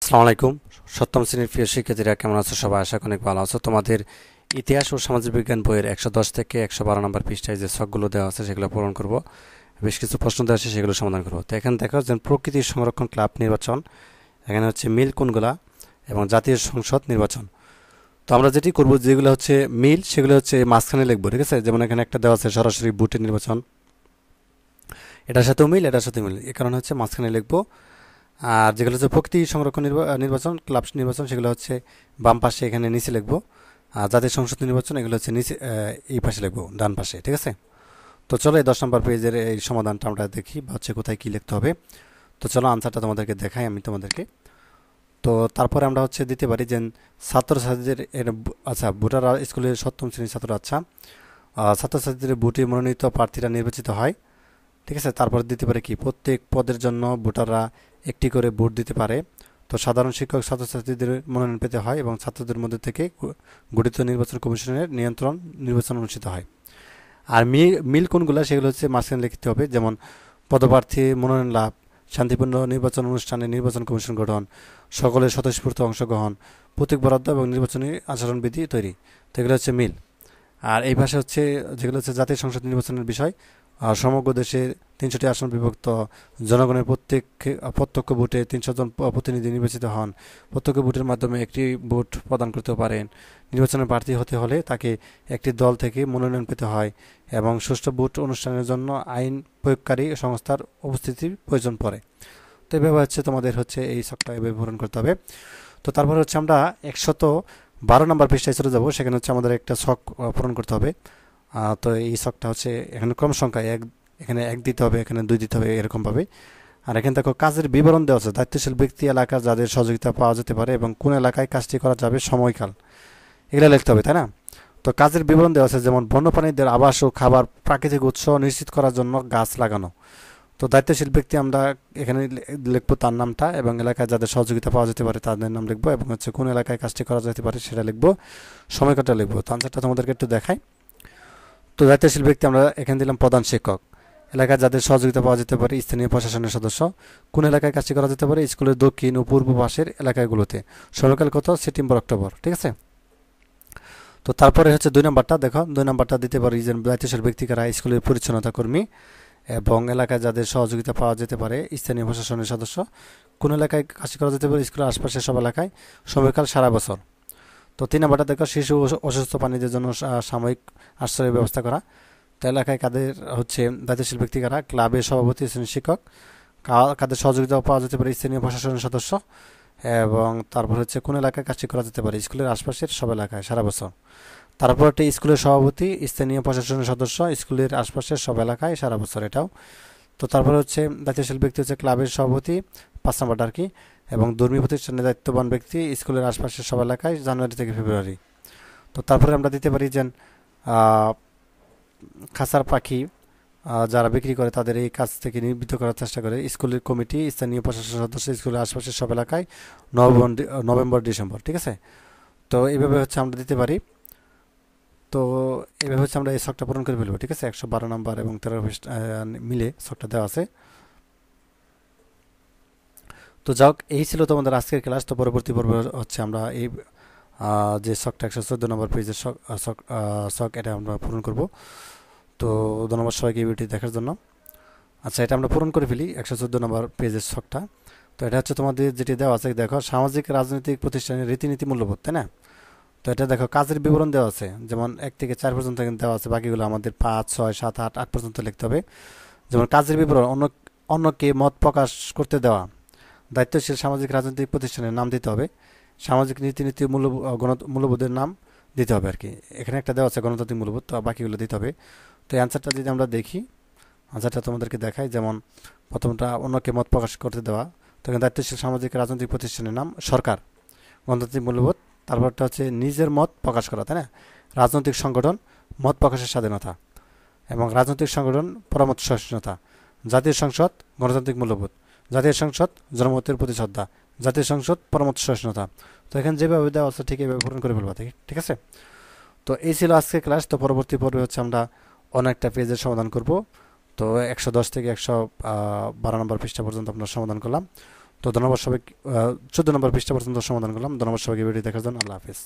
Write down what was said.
আসসালামু আলাইকুম। সপ্তম শ্রেণীর প্রিয় শিক্ষার্থীরা কেমন আছো? সবাই আশা করি অনেক ভালো আছো। তোমাদের ইতিহাস ও সামাজিক বিজ্ঞান বইয়ের ১১০ থেকে ১১২ নম্বর পৃষ্ঠায় যে ছকগুলো দেওয়া আছে সেগুলো পূরণ করব। বেশ কিছু প্রশ্ন দেওয়া আছে, সেগুলো সমাধান করব। তো এখানে দেখো যে প্রকৃতি সংরক্ষণ ক্লাব নির্বাচন, এখানে হচ্ছে মিল কোনগুলা, এবং জাতীয় সংসদ নির্বাচন। তো আমরা যেটি করব, যেগুলো হচ্ছে মিল সেগুলো হচ্ছে মাঝখানে লিখবো, ঠিক আছে? যেমন এখানে একটা দেওয়া আছে সরাসরি বুটের নির্বাচন, এটার সাথেও মিল, এটার সাথে মিল, এ কারণে হচ্ছে মাঝখানে লিখবো। আর যেগুলো হচ্ছে প্রকৃতি সংরক্ষণ নির্বাচন ক্লাব নির্বাচন, সেগুলো হচ্ছে বাম পাশে এখানে নিচে লিখবো। আর জাতীয় সংসদ নির্বাচন এগুলো হচ্ছে নিচে এই পাশে লিখবো, ডান পাশে, ঠিক আছে? তো চলো এই ১০ নম্বর পেজের এই সমাধানটা আমরা দেখি, বা হচ্ছে কোথায় কী লিখতে হবে। তো চলো আনসারটা তোমাদেরকে দেখাই আমি তোমাদেরকে। তো তারপরে আমরা হচ্ছে দিতে পারি যে ছাত্রছাত্রীদের আচ্ছা, ভোটার স্কুলের সপ্তম শ্রেণীর ছাত্র, আচ্ছা, ছাত্রছাত্রীদের ভোটে মনোনীত প্রার্থীরা নির্বাচিত হয়, ঠিক আছে? তারপর দিতে পারে কি, প্রত্যেক পদের জন্য ভোটাররা একটি করে ভোট দিতে পারে। তো সাধারণ শিক্ষক ছাত্রছাত্রীদের মনোনয়ন পেতে হয় এবং ছাত্রদের মধ্যে থেকে গঠিত নির্বাচন কমিশনের নিয়ন্ত্রণ নির্বাচন অনুষ্ঠিত হয়। আর মিল কোনগুলো সেগুলো হচ্ছে মাঝখানে লিখতে হবে, যেমন পদপ্রার্থী মনোনয়ন লাভ, শান্তিপূর্ণ নির্বাচন অনুষ্ঠানে নির্বাচন কমিশন গঠন, সকলের স্বতঃস্ফূর্ত অংশগ্রহণ, প্রতীক বরাদ্দ এবং নির্বাচনী আচরণবিধি তৈরি। তো এগুলো হচ্ছে মিল। আর এই পাশে হচ্ছে যেগুলো হচ্ছে জাতীয় সংসদ নির্বাচনের বিষয়, সমগ্র দেশে ৩০০টি আসন বিভক্ত, জনগণের প্রত্যক্ষ ভোটে ৩০০ জন প্রতিনিধি নির্বাচিত হন, প্রত্যক্ষ ভোটের মাধ্যমে একটি ভোট প্রদান করতে পারেন, নির্বাচনের প্রার্থী হতে হলে তাকে একটি দল থেকে মনোনয়ন পেতে হয়, এবং সুষ্ঠু ভোট অনুষ্ঠানের জন্য আইন প্রয়োগকারী সংস্থার উপস্থিতির প্রয়োজন পড়ে। তো এভাবে হচ্ছে তোমাদের হচ্ছে এই ছকটা এভাবে পূরণ করতে হবে। তো তারপর হচ্ছে আমরা ১১২ নম্বর পৃষ্ঠায় চলে যাব, সেখানে হচ্ছে আমাদের একটা ছক পূরণ করতে হবে। তো এই ছকটা হচ্ছে এখানে ক্রম সংখ্যা এক, এখানে ১ দিতে হবে, এখানে ২ দিতে হবে, এরকমভাবে। আর এখানে দেখো কাজের বিবরণ দেওয়া আছে, দায়িত্বশীল ব্যক্তি, এলাকার যাদের সহযোগিতা পাওয়া যেতে পারে এবং কোন এলাকায় কাজটি করা যাবে, সময়কাল, এগুলো লিখতে হবে, তাই না? তো কাজের বিবরণ দেওয়া আছে, যেমন বন্যপ্রাণীদের আবাস ও খাবার, প্রাকৃতিক উৎস নিশ্চিত করার জন্য গাছ লাগানো। তো দায়িত্বশীল ব্যক্তি আমরা এখানে লিখবো তার নামটা, এবং এলাকায় যাদের সহযোগিতা পাওয়া যেতে পারে তাদের নাম লিখবো, এবং হচ্ছে কোন এলাকায় কাজটি করা যেতে পারে সেটা লিখবো, সময়কালটা লিখবো। তো আনসারটা তোমাদেরকে একটু দেখাই। তো দায়িত্বশীল ব্যক্তি আমরা এখানে দিলাম প্রধান শিক্ষক, এলাকায় যাদের সহযোগিতা পাওয়া যেতে পারে স্থানীয় প্রশাসনের সদস্য, কোন এলাকায় কাজটি করা যেতে পারে, স্কুলের দক্ষিণ ও পূর্ব পাশের এলাকাগুলোতে, সময়কাল কত, সেপ্টেম্বর অক্টোবর, ঠিক আছে? তো তারপরে হচ্ছে ২ নম্বরটা দেখো, ২ নম্বরটা দিতে পারি যে দায়িত্বশীল ব্যক্তি কারা, স্কুলের পরিচ্ছন্নতা কর্মী, এবং এলাকায় যাদের সহযোগিতা পাওয়া যেতে পারে স্থানীয় প্রশাসনের সদস্য, কোন এলাকায় কাজ করা যেতে পারে, স্কুলের আশপাশের সব এলাকায়, সময়কাল সারা বছর। তো ৩ নম্বরটা দেখো, শিশু ও অসুস্থ প্রাণীদের জন্য সাময়িক আশ্রয়ের ব্যবস্থা করা। তো এলাকায় কাদের হচ্ছে দায়িত্বশীল ব্যক্তি কারা, ক্লাবের সভাপতি, শ্রেণী শিক্ষক, কাদের সহযোগিতা পাওয়া যেতে পারে, স্থানীয় প্রশাসনের সদস্য, এবং তারপর হচ্ছে কোন এলাকায় কাজটি করা যেতে পারে, স্কুলের আশপাশের সব এলাকায় সারা বছর। তারপর একটা স্কুলের সভাপতি, স্থানীয় প্রশাসনের সদস্য, স্কুলের আশপাশের সব এলাকায় সারা বছর, এটাও। তো তারপর হচ্ছে দায়িত্বশীল ব্যক্তি হচ্ছে ক্লাবের সভাপতি, ৫ নম্বরটা আর কি, এবং ধর্মী প্রতিষ্ঠানে দায়িত্ববান ব্যক্তি, স্কুলের আশপাশের সব এলাকায় জানুয়ারি থেকে ফেব্রুয়ারি। তো তারপরে আমরা দিতে পারি যে খাঁচার পাখি যারা বিক্রি করে তাদের এই কাজ থেকে নিবৃত্ত করার চেষ্টা করে, স্কুলের কমিটি, স্থানীয় প্রশাসন সদস্য, স্কুলের আশপাশের সব এলাকায় নভেম্বর ডিসেম্বর, ঠিক আছে? তো এইভাবে হচ্ছে আমরা দিতে পারি। তো এইভাবে হচ্ছে আমরা এই ছকটা পূরণ করে ফেলবো, ঠিক আছে? ১১২ নম্বর এবং ১৩ মিলে ছকটা দেওয়া আছে। তো যাক, এই ছিল তোমাদের আজকের ক্লাস। তো পরবর্তী পর্বে হচ্ছে আমরা এই যে ছকটা ১১৪ নম্বর পেজের ছক এটা আমরা পূরণ করব। তো ধন্যবাদ সবাইকে এই ভিডিওটি দেখার জন্য। আচ্ছা, এটা আমরা পূরণ করে ফেলি ১১৪ নম্বর পেজের ছকটা। তো এটা হচ্ছে তোমাদের যেটি দেওয়া আছে, দেখো সামাজিক রাজনৈতিক প্রতিষ্ঠানের রীতিনীতি মূল্যবোধ, তাই না? তো এটা দেখো কাজের বিবরণ দেওয়া আছে, যেমন ১ থেকে ৪ পর্যন্ত দেওয়া আছে, বাকিগুলো আমাদের ৫, ৬, ৭, ৮ পর্যন্ত লিখতে হবে। যেমন কাজের বিবরণ, অন্যকে মত প্রকাশ করতে দেওয়া, দায়িত্বশীল সামাজিক রাজনৈতিক প্রতিষ্ঠানের নাম দিতে হবে, সামাজিক রীতিনীতি মূল্যবোধের নাম দিতে হবে আর কি। এখানে একটা দেওয়া আছে গণতান্ত্রিক মূল্যবোধ, তো বাকিগুলো দিতে হবে। তো এই অ্যান্সারটা যদি আমরা দেখি, আনসারটা তোমাদেরকে দেখাই, যেমন প্রথমটা অন্যকে মত প্রকাশ করতে দেওয়া, তখন দায়িত্বশীল সামাজিক রাজনৈতিক প্রতিষ্ঠানের নাম সরকার, গণতান্ত্রিক মূল্যবোধ। তারপরটা হচ্ছে নিজের মত প্রকাশ করা, তাই না? রাজনৈতিক সংগঠন, মত প্রকাশের স্বাধীনতা, এবং রাজনৈতিক সংগঠন, পরামর্শ সহিষ্ণুতা। জাতীয় সংসদ, গণতান্ত্রিক মূল্যবোধ। জাতীয় সংসদ, জনমতের প্রতি শ্রদ্ধা। জাতীয় সংসদ, পরামর্শ সহিষ্ণুতা। তো এখানে যেভাবে দেওয়া আছে ঠিক এইভাবে পূরণ করে ফেলবা, ঠিক আছে? তো এই ছিল আজকের ক্লাস। তো পরবর্তী পর্বে হচ্ছে আমরা অনেকটা পেজের সমাধান করব। তো ১১০ থেকে ১১২ নম্বর পৃষ্ঠা পর্যন্ত আমরা সমাধান করলাম। তো ধন্যবাদ সবাই। 14 নম্বর পৃষ্ঠা পর্যন্ত সমাধান করলাম। ধন্যবাদ সবাইকে ভিডিও দেখার জন্য। আল্লাহ হাফিজ।